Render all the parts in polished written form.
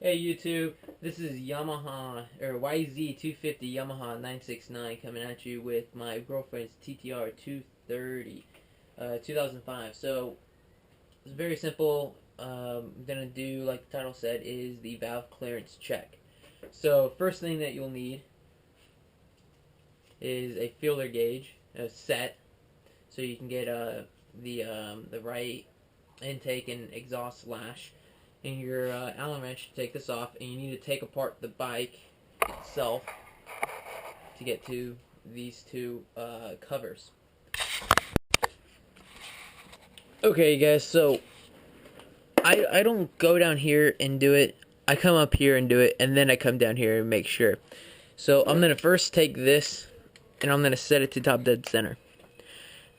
Hey YouTube, this is Yamaha or YZ250 Yamaha 969 coming at you with my girlfriend's TTR-230 2005. So it's very simple. I'm gonna do, like the title said, is the valve clearance check. So first thing that you'll need is a feeler gauge, a set, so you can get the right intake and exhaust lash. And your Allen wrench to take this off, and you need to take apart the bike itself to get to these two covers. Okay guys, so I don't go down here and do it. I come up here and do it, and then I come down here and make sure. So I'm going to first take this, and I'm going to set it to top dead center.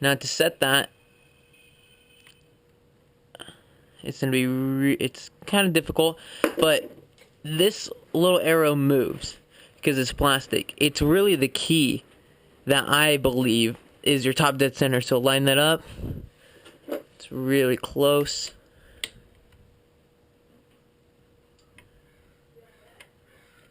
Now to set that, it's going to be, it's kind of difficult, but this little arrow moves because it's plastic. It's really the key that I believe is your top dead center. So line that up. It's really close.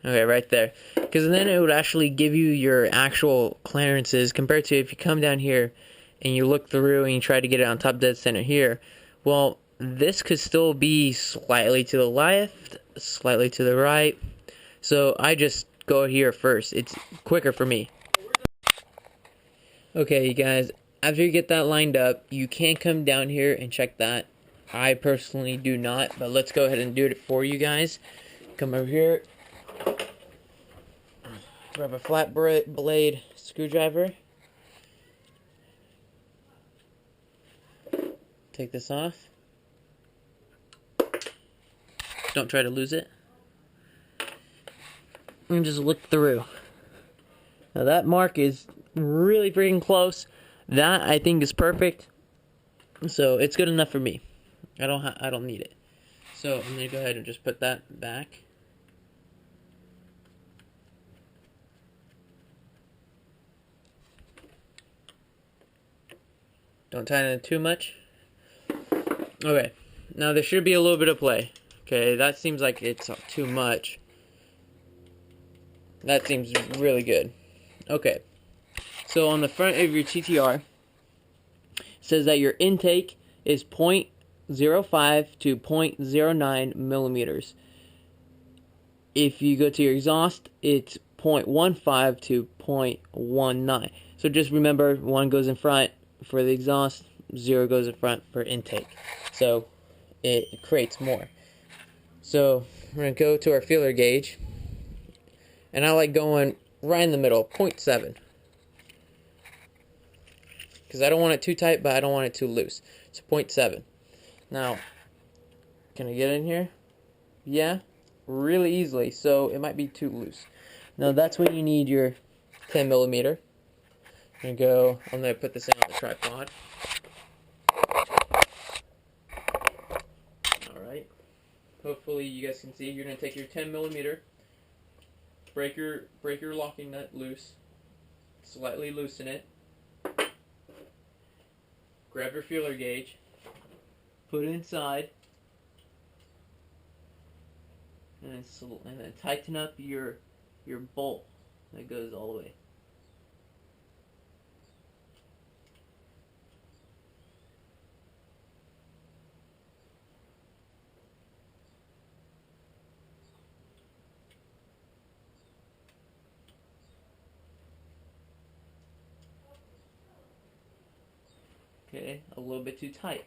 Okay, right there. Because then it would actually give you your actual clearances compared to if you come down here and you look through and you try to get it on top dead center here. Well, this could still be slightly to the left, slightly to the right. So I just go here first. It's quicker for me. Okay, you guys, after you get that lined up, you can come down here and check that. I personally do not, but let's go ahead and do it for you guys. Come over here. Grab a flat blade screwdriver. Take this off. Don't try to lose it. And just look through. Now that mark is really freaking close. That I think is perfect. So it's good enough for me. I don't need it. So I'm gonna go ahead and just put that back. Don't tighten it too much. Okay. Now there should be a little bit of play. Okay, that seems like it's too much. That seems really good. Okay. So on the front of your TTR, it says that your intake is 0.05 to 0.09 millimeters. If you go to your exhaust, it's 0.15 to 0.19. So just remember, 1 goes in front for the exhaust, 0 goes in front for intake. So it creates more. So we're going to go to our feeler gauge. And I like going right in the middle, 0.7. Because I don't want it too tight, but I don't want it too loose. It's 0.7. Now, can I get in here? Yeah, really easily. So it might be too loose. Now that's when you need your 10 millimeter. I'm going to put this in on the tripod. Alright. Hopefully you guys can see. You're going to take your 10 millimeter. Break your locking nut loose. Slightly loosen it. Grab your feeler gauge. Put it inside. And then tighten up your bolt that goes all the way. Okay, a little bit too tight.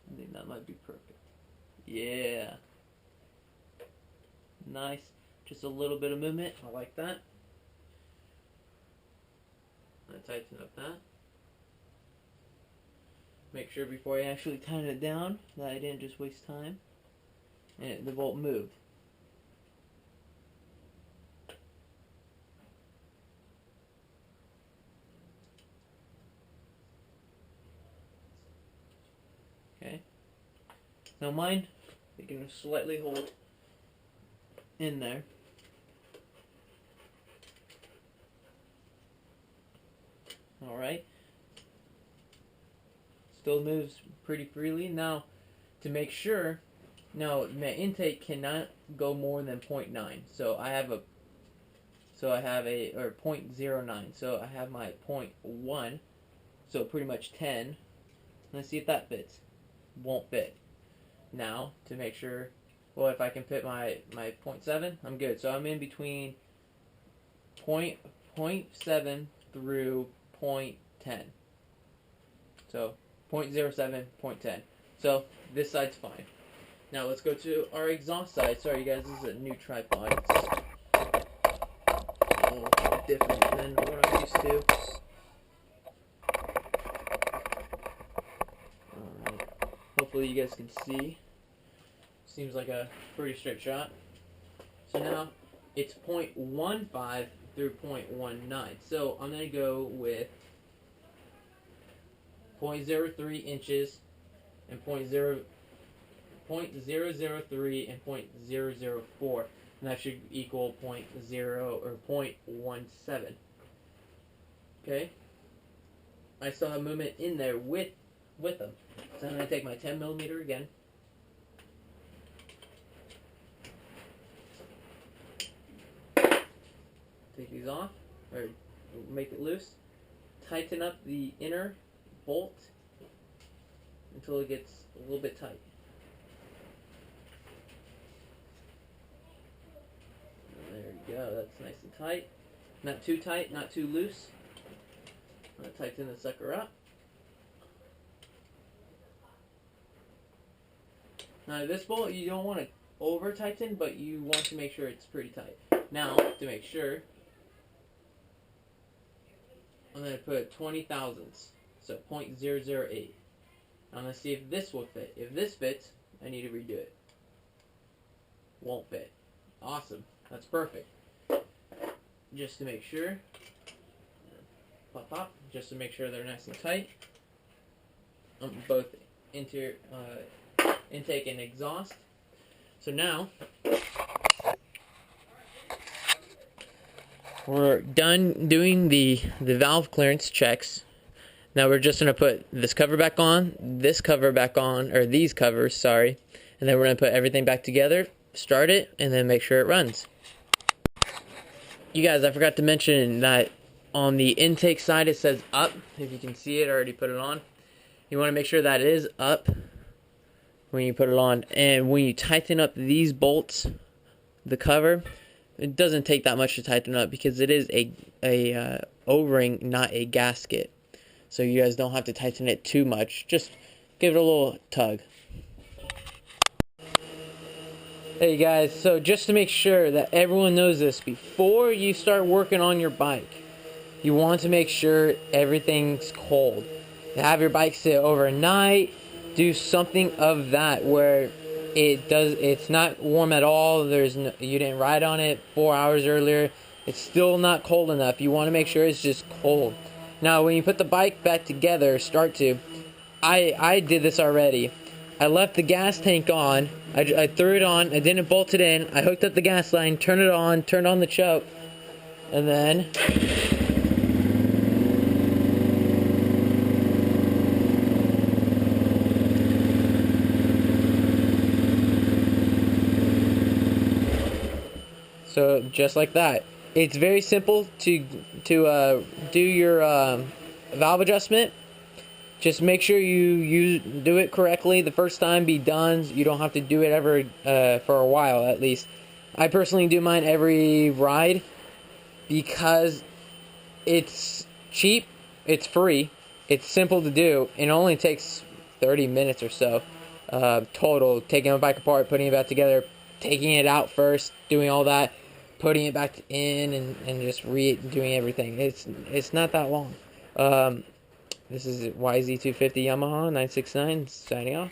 I think that might be perfect. Yeah. Nice. Just a little bit of movement. I like that. I'm going to tighten up that. Make sure before I actually tighten it down that I didn't just waste time. And the bolt moved. Okay. Now mine, you can slightly hold in there. Alright. Still moves pretty freely. Now, to make sure, now my intake cannot go more than 0.9. So I have a, or 0.09. So I have my 0.1. So pretty much 10. Let's see if that fits. Won't fit. Now, to make sure, well, if I can fit my 0.7, I'm good. So I'm in between 0.7 through 0.10. So 0.07, 0.10. So this side's fine. Now let's go to our exhaust side. Sorry guys, this is a new tripod. It's a little different than what I'm used to. Alright. Hopefully you guys can see. Seems like a pretty straight shot. So now it's 0.15 through 0.19. So I'm going to go with 0.03 inches and 0.003 and 0.004. And that should equal 0.0 or 0.17. Okay? I still have movement in there with them. So I'm going to take my 10 millimeter again. Take these off, or make it loose. Tighten up the inner bolt until it gets a little bit tight. There you go, that's nice and tight. Not too tight, not too loose. I'm going to tighten the sucker up. Now this bolt you don't want to over tighten, but you want to make sure it's pretty tight. Now, to make sure, I'm going to put 20 thousandths, so 0.008. I'm going to see if this will fit. If this fits, I need to redo it. Won't fit. Awesome. That's perfect. Just to make sure, pop, pop, just to make sure they're nice and tight. Both intake and exhaust. So now, we're done doing the valve clearance checks. Now we're just going to put this cover back on, this cover back on, or these covers, sorry. And then we're going to put everything back together, start it, and then make sure it runs. You guys, I forgot to mention that on the intake side it says up. If you can see it, I already put it on. You want to make sure that it is up when you put it on. And when you tighten up these bolts, the cover, it doesn't take that much to tighten up because it is a O-ring, not a gasket. So you guys don't have to tighten it too much. Just give it a little tug. Hey guys, so just to make sure that everyone knows this, before you start working on your bike, you want to make sure everything's cold. Have your bike sit overnight. Do something of that where it's not warm at all. You didn't ride on it 4 hours earlier. It's still not cold enough. You want to make sure it's just cold. Now, when you put the bike back together, I did this already. I left the gas tank on. I threw it on. I didn't bolt it in. I hooked up the gas line, turned it on, turned on the choke, and then so just like that. It's very simple to do your valve adjustment. Just make sure you do it correctly the first time. Be done. You don't have to do it ever for a while at least. I personally do mine every ride because it's cheap, it's free, it's simple to do, and it only takes 30 minutes or so total. Taking a bike apart, putting it back together, taking it out first, doing all that, putting it back in, and just doing everything. It's not that long. This is YZ250 Yamaha 969 signing off.